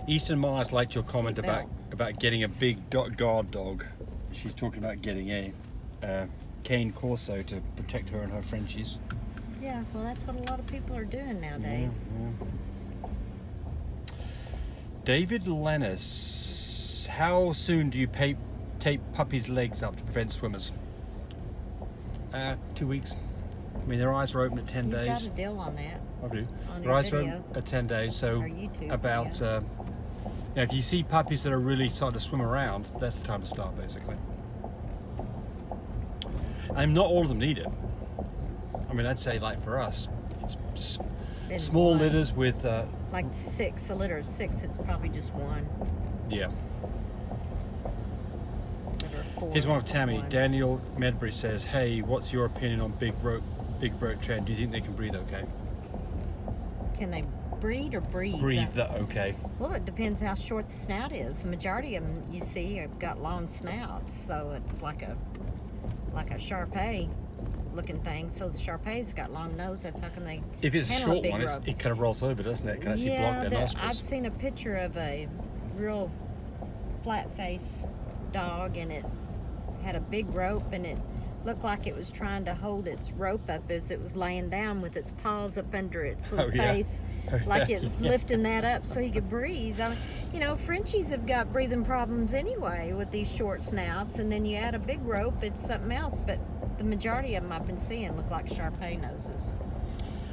Eastern Mars liked your comment Seatbelt. about getting a big guard dog. She's talking about getting a cane Corso to protect her and her Frenchies. Yeah, well, that's what a lot of people are doing nowadays. Yeah. David Lennis, how soon do you tape puppies' legs up to prevent swimmers? 2 weeks. I mean, their eyes are open at 10 You've days. got a deal on that. I do. On Their your eyes are video. open at 10 days, so Or YouTube, about... yeah. Now, if you see puppies that are really starting to swim around, that's the time to start, basically. And not all of them need it. I mean, I'd say, like, for us, it's Then small one. litters with... Like 6, a litter of 6, it's probably just one. yeah. Litter of 4. Here's one of Tammy. one. Daniel Medbury says, hey, what's your opinion on big throat trend? Do you think they can breathe okay? Can they breed or breathe? Breathe okay. Well, it depends how short the snout is. The majority of them you see have got long snouts, so it's like a Shar-Pei looking thing. So the Shar-Pei's got long nose. That's how come they If it's a handle short big one, rope. it kind of rolls over, doesn't it? It can actually block their nostrils. I've seen a picture of a real flat face dog, and it had a big rope, and it looked like it was trying to hold its rope up as it was laying down with its paws up under its little face, like it's lifting that up so he could breathe. I mean, you know, Frenchies have got breathing problems anyway with these short snouts, and then you add a big rope, it's something else. But the majority of them I've been seeing look like Shar-Pei noses.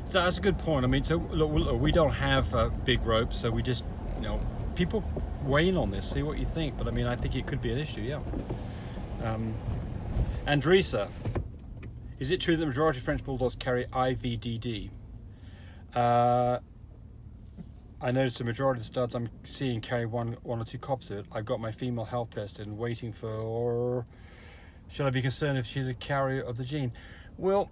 So that's a good point. I mean, so look, we don't have big ropes, so we just, you know, people weigh in on this, see what you think. But I mean, I think it could be an issue, yeah. Andresa, is it true that the majority of French Bulldogs carry IVDD? I noticed the majority of the studs I'm seeing carry one or two copies of it. I've got my female health tested and waiting for... Should I be concerned if she's a carrier of the gene? Well,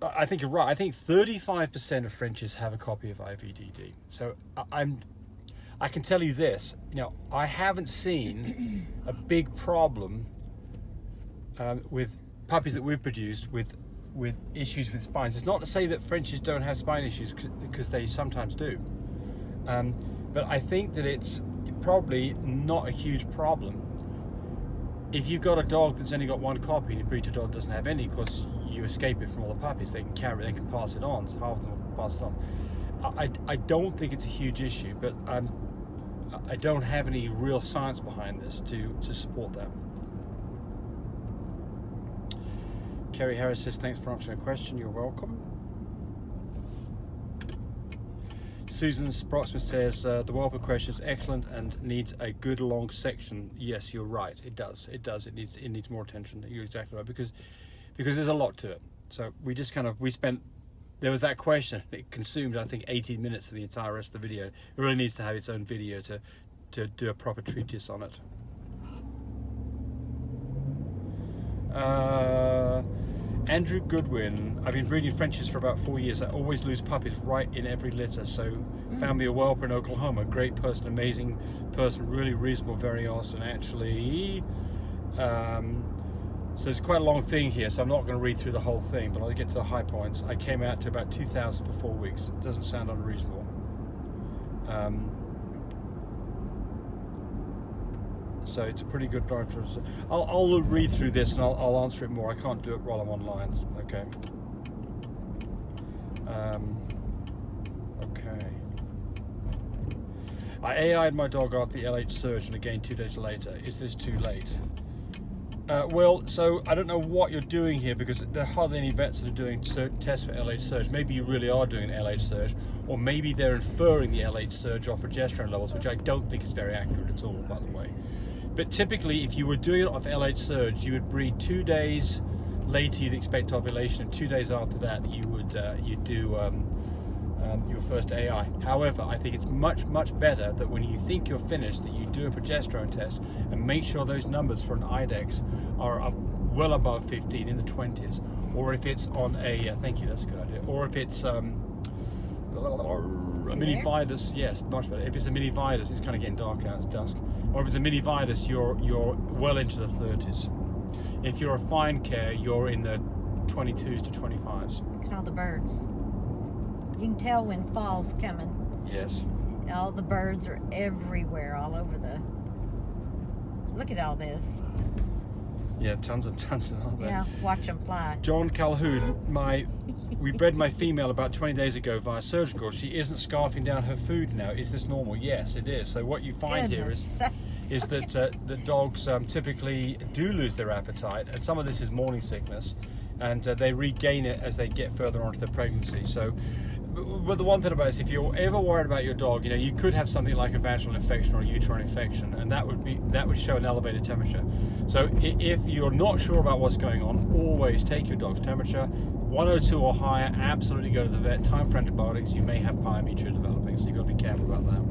I think you're right. I think 35% of Frenchies have a copy of IVDD. So I can tell you this. You know, I haven't seen a big problem with puppies that we've produced with issues with spines. It's not to say that Frenchies don't have spine issues, because they sometimes do. But I think that it's probably not a huge problem. If you've got a dog that's only got one copy and you breed a dog that doesn't have any, because you escape it from all the puppies, they can pass it on. So half of them will pass it on. I don't think it's a huge issue, but I don't have any real science behind this to support that. Kerry Harris says, thanks for answering a question. You're welcome. Susan Sproxman says, the whelping question is excellent and needs a good long section. Yes, you're right. It does. It needs more attention. You're exactly right, because there's a lot to it. So we just there was that question. It consumed, I think, 18 minutes of the entire rest of the video. It really needs to have its own video to do a proper treatise on it. Andrew Goodwin, I've been breeding Frenchies for about 4 years. I always lose puppies right in every litter. So found me a whelper in Oklahoma. Great person, amazing person, really reasonable, very awesome actually. So there's quite a long thing here, so I'm not going to read through the whole thing, but I'll get to the high points. I came out to about 2,000 for 4 weeks. It doesn't sound unreasonable. So it's a pretty good doctor. I'll read through this and I'll answer it more. I can't do it while I'm online. Okay. Okay. I AI'd my dog after the LH surge and again 2 days later. Is this too late? Well, so I don't know what you're doing here, because there are hardly any vets that are doing tests for LH surge. Maybe you really are doing an LH surge, or maybe they're inferring the LH surge off progesterone levels, which I don't think is very accurate at all, by the way. But typically, if you were doing it off LH surge, you would breed 2 days later. You'd expect ovulation, and 2 days after that, you'd do your first AI. However, I think it's much better that when you think you're finished, that you do a progesterone test and make sure those numbers for an IDEX are up well above 15, in the 20s, or if it's on a thank you, that's a good idea, or if it's a mini Vitus, yes, much better. If it's a mini Vitus, it's kind of getting dark out, it's dusk. Or if it's a mini Vitus, you're well into the 30s. If you're a fine care, you're in the 22s to 25s. Look at all the birds. You can tell when fall's coming. Yes. All the birds are everywhere, all over the. Look at all this. Yeah, tons and tons of them, aren't there? Yeah, watch them fly. John Calhoun, we bred my female about 20 days ago via surgical. She isn't scarfing down her food now. Is this normal? Yes, it is. So what you find here is that the dogs typically do lose their appetite, and some of this is morning sickness, and they regain it as they get further onto the pregnancy. So, but the one thing about it is, if you're ever worried about your dog, you know, you could have something like a vaginal infection or a uterine infection, and that would show an elevated temperature. So if you're not sure about what's going on, always take your dog's temperature. 102 or higher, absolutely go to the vet. Time for antibiotics. You may have pyometria developing, so you've got to be careful about that.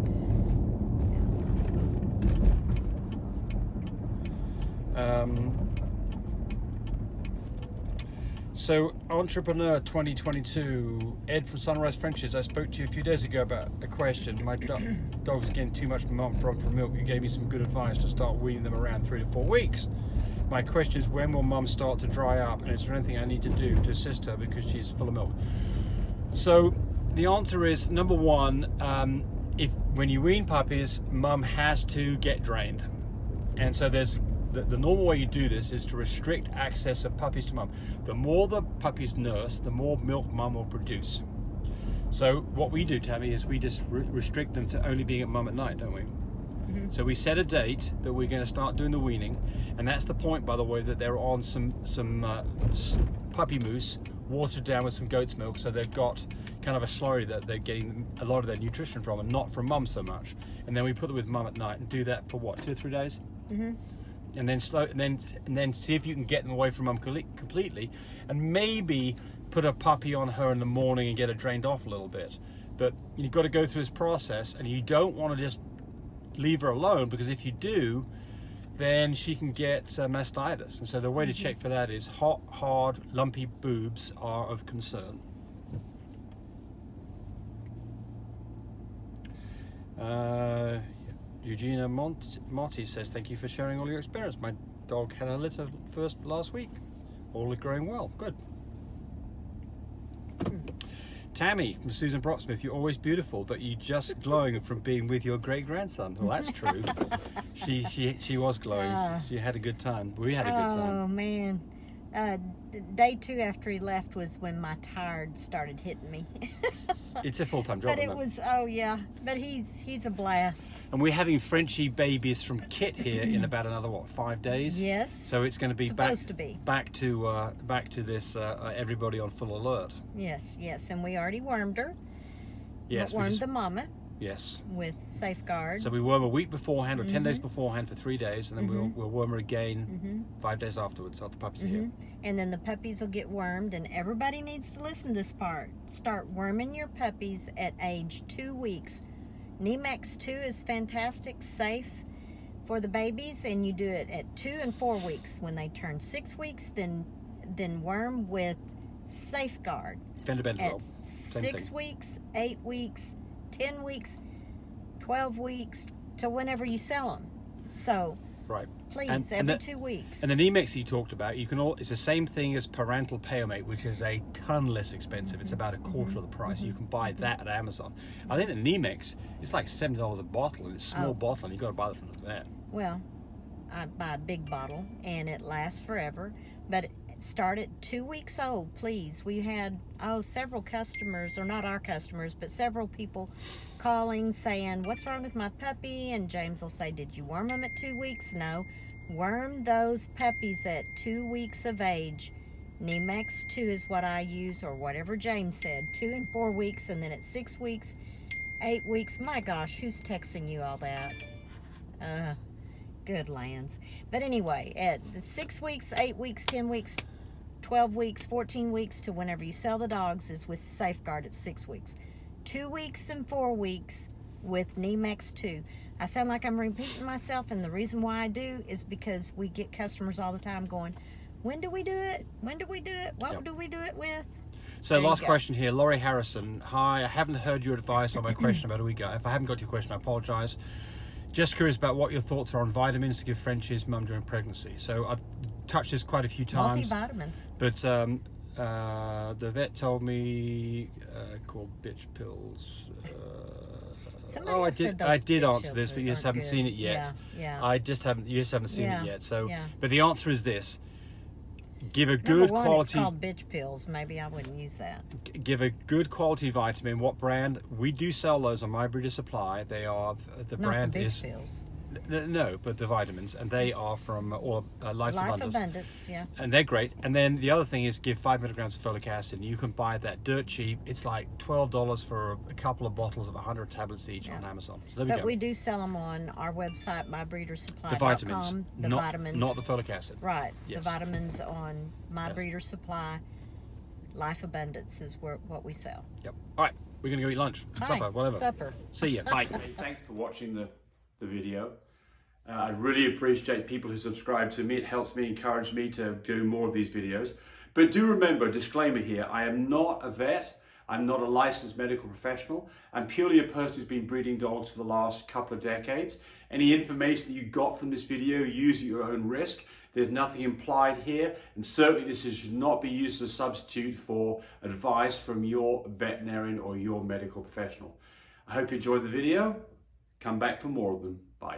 So, Entrepreneur 2022, Ed from Sunrise Frenches, I spoke to you a few days ago about a question. My dog's getting too much mum from milk. You gave me some good advice to start weaning them around 3 to 4 weeks. My question is, when will mum start to dry up, and is there anything I need to do to assist her because she's full of milk? So, the answer is, number one, when you wean puppies, mum has to get drained. And so there's the normal way you do this is to restrict access of puppies to mum. The more the puppies nurse, the more milk mum will produce. So what we do, Tammy, is we just restrict them to only being at mum at night, don't we? Mm-hmm. So we set a date that we're going to start doing the weaning, and that's the point, by the way, that they're on some puppy mousse watered down with some goat's milk, so they've got kind of a slurry that they're getting a lot of their nutrition from, and not from mum so much. And then we put them with mum at night and do that for what, 2 or 3 days? Mm-hmm. And then see if you can get them away from mum completely, and maybe put a puppy on her in the morning and get her drained off a little bit. But you've got to go through this process, and you don't want to just leave her alone, because if you do, then she can get mastitis. And so the way to check for that is hot, hard, lumpy boobs are of concern. Eugenia Monty says, thank you for sharing all your experience. My dog had a litter first last week. All are growing well. Good. Tammy from Susan Brocksmith, you're always beautiful, but you're just glowing from being with your great-grandson. Well, that's true. She was glowing. She had a good time. We had a good time. Oh, man. Day 2 after he left was when my tired started hitting me. It's a full-time job. But it was, oh yeah, but he's a blast. And we're having Frenchie babies from Kit here in about another 5 days. Yes. So it's going to be back to this everybody on full alert. Yes, and we already wormed her. Yes, wormed the mama. Yes. With Safeguard. So we worm a week beforehand or 10 days beforehand for 3 days, and then we'll worm her again 5 days afterwards after the puppies are here. And then the puppies will get wormed, and everybody needs to listen to this part. Start worming your puppies at age 2 weeks. Nemex 2 is fantastic, safe for the babies, and you do it at 2 and 4 weeks. When they turn 6 weeks, then worm with Safeguard. Fendibenazole. At 6 weeks, 8 weeks, 10 weeks, 12 weeks, to whenever you sell them. So, right. Please, every 2 weeks. And the Nemex you talked about, it's the same thing as parental Payomate, which is a ton less expensive. It's about a quarter of the price. You can buy that at Amazon. I think the Nemex is like $70 a bottle, and it's a small bottle, and you've got to buy it from the vet. Well, I buy a big bottle, and it lasts forever. But start at 2 weeks old, please. We had several customers, or not our customers, but several people calling saying, what's wrong with my puppy? And James will say, did you worm them at 2 weeks? No. Worm those puppies at 2 weeks of age. Nemex 2 is what I use, or whatever James said. 2 and 4 weeks, and then at 6 weeks, 8 weeks. My gosh, who's texting you all that? Good lands. But anyway, at the 6 weeks, 8 weeks, 10 weeks, 12 weeks, 14 weeks to whenever you sell the dogs is with Safeguard at 6 weeks. 2 weeks and 4 weeks with Nemex 2. I sound like I'm repeating myself, and the reason why I do is because we get customers all the time going, when do we do it? When do we do it? What do we do it with? So last question here, Laurie Harrison. Hi, I haven't heard your advice on my question about a week ago. If I haven't got your question, I apologize. Just curious about what your thoughts are on vitamins to give Frenchie's mum during pregnancy. So I've touched this quite a few times. Multivitamins. But the vet told me called bitch pills. Somebody Oh, else said those I did big answer shells this, but you just aren't haven't good. seen it yet. Yeah. You just haven't seen Yeah, it yet. So, yeah. but the answer is this: give a Number good one, quality. it's called bitch pills. Maybe I wouldn't use that. Give a good quality vitamin. What brand? We do sell those on My Breeder Supply. They are the Not brand the bitch is pills. no, but the vitamins, and they are from Life's Life Abundance. Abundance, yeah. And they're great. And then the other thing is give 5 milligrams of folic acid. And you can buy that dirt cheap. It's like $12 for a couple of bottles of 100 tablets each on Amazon. So there we But go. we do sell them on our website, mybreedersupply.com. The vitamins, The vitamins. not the folic acid. Right. Yes. The vitamins on My Breeder Supply. Life Abundance is what we sell. Yep. All right, we're gonna go eat lunch, supper, whatever. Supper. See ya. Bye. Thanks for watching the video. I really appreciate people who subscribe to me. It helps me, encourage me to do more of these videos. But do remember, disclaimer here, I am not a vet. I'm not a licensed medical professional. I'm purely a person who's been breeding dogs for the last couple of decades. Any information that you got from this video, use at your own risk. There's nothing implied here, and certainly this should not be used as a substitute for advice from your veterinarian or your medical professional. I hope you enjoyed the video. Come back for more of them. Bye.